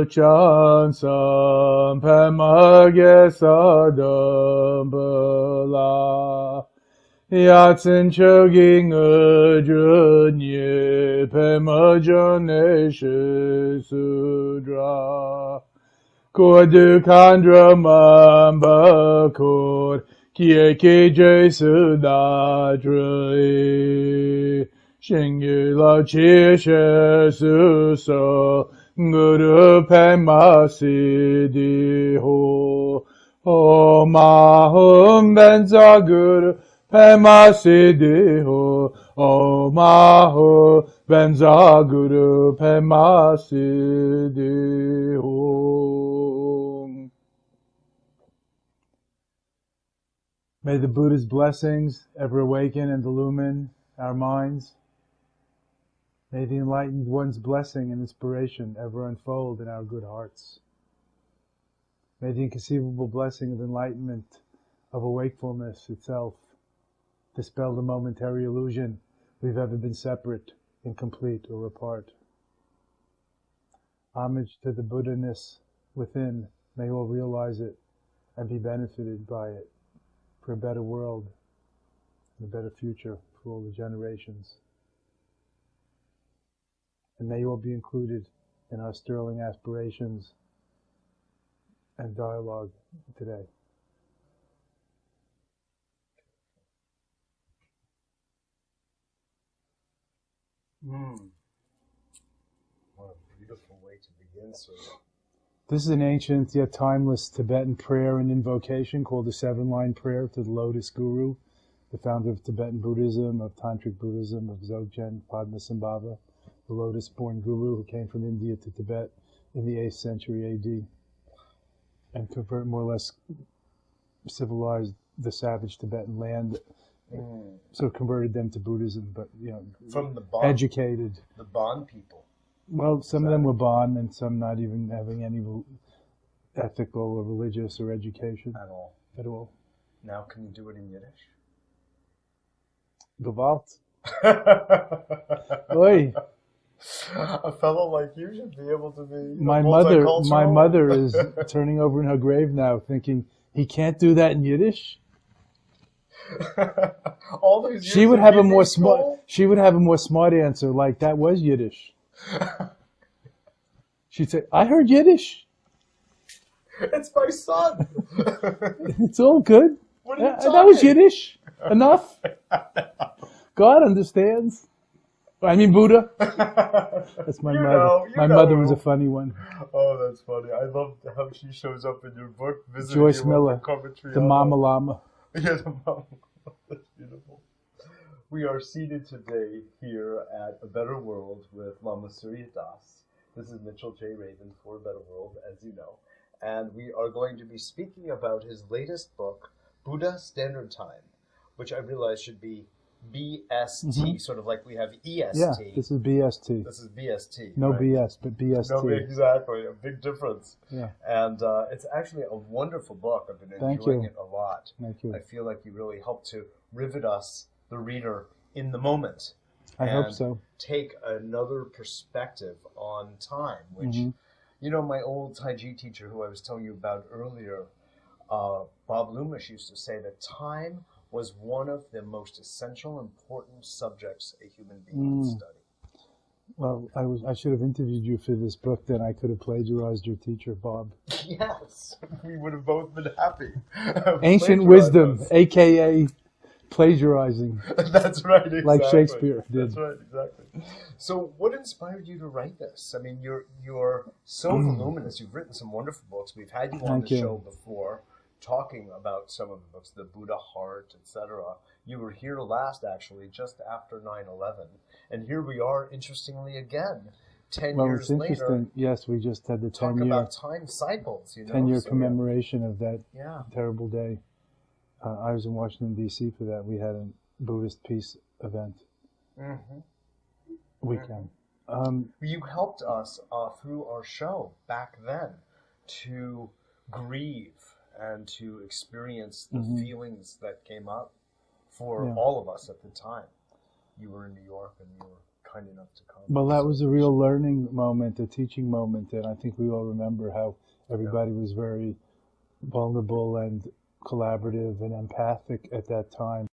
chansam pamage sadam bala. Yatsen choking junye pamajane sudra. Kodu kandra mamba kod kieke jesu dadre. Shingula chishe suso guru pema siddhi ho. Om ahum benza guru pema siddhi ho. Om ahum benza guru pema siddhi ho. May the Buddha's blessings ever awaken and illumine our minds. May the enlightened one's blessing and inspiration ever unfold in our good hearts. May the inconceivable blessing of enlightenment, of awakefulness itself, dispel the momentary illusion we've ever been separate, incomplete, or apart. Homage to the Buddha-ness within. May all realize it and be benefited by it for a better world and a better future for all the generations. And may you all be included in our sterling aspirations and dialogue today. What a beautiful way to begin, sir. This is an ancient yet timeless Tibetan prayer and invocation called the seven-line prayer to the Lotus Guru, the founder of Tibetan Buddhism, of Tantric Buddhism, of Dzogchen Padmasambhava, the lotus-born guru who came from India to Tibet in the 8th century A.D. and more or less civilized the savage Tibetan land. So converted them to Buddhism, but From the Bon, educated. The Bon people. Well, some of them were Bon, and some not even having any ethical or religious or education At all. Now, can you do it in Yiddish? Gewalt. Oi. A fellow like you should be able to be My mother is turning over in her grave now, thinking he can't do that in Yiddish. All those years She would have a more school? smart answer, like that was Yiddish. She'd say, "I heard Yiddish. It's my son." It's all good. What are you That was talking? Yiddish. Enough. God understands. I mean Buddha. That's my mother. My mother was a funny one. Oh, that's funny. I love how she shows up in your book. Joyce Miller, the Mama Lama. Yeah, the Mama. That's beautiful. We are seated today here at A Better World with Lama Surya Das. This is Mitchell J. Rabin for A Better World, as you know. And we are going to be speaking about his latest book, Buddha Standard Time, which I realize should be BST, sort of like we have EST. Yeah, this is BST. This is BST. No right? BS, but BST. No, exactly. A big difference. Yeah. And it's actually a wonderful book. I've been enjoying it a lot. Thank you. I feel like you really helped to rivet us, the reader, in the moment. I hope so. Take another perspective on time, which, my old Tai Chi teacher who I was telling you about earlier, Bob Loomish, used to say that time was one of the most essential, important subjects a human being can study. Well, I should have interviewed you for this book, then I could have plagiarized your teacher, Bob. Yes, we would have both been happy. Ancient wisdom, a.k.a. plagiarizing. That's right, exactly. Like Shakespeare did. That's right, exactly. So what inspired you to write this? I mean, you're so voluminous. You've written some wonderful books. We've had you on the show before, talking about some of the books, The Buddha Heart, etc. You were here last, actually, just after 9/11. And here we are, interestingly, again, 10 years later. Well, it's interesting. Yes, we just had the 10-year... Talk about time cycles, 10-year commemoration of that terrible day. Yeah. I was in Washington, D.C. for that. We had a Buddhist peace event weekend. You helped us through our show back then to grieve and to experience the feelings that came up for all of us at the time. You were in New York and you were kind enough to come. Well, that was a real learning moment, a teaching moment, and I think we all remember how everybody was very vulnerable and collaborative and empathic at that time.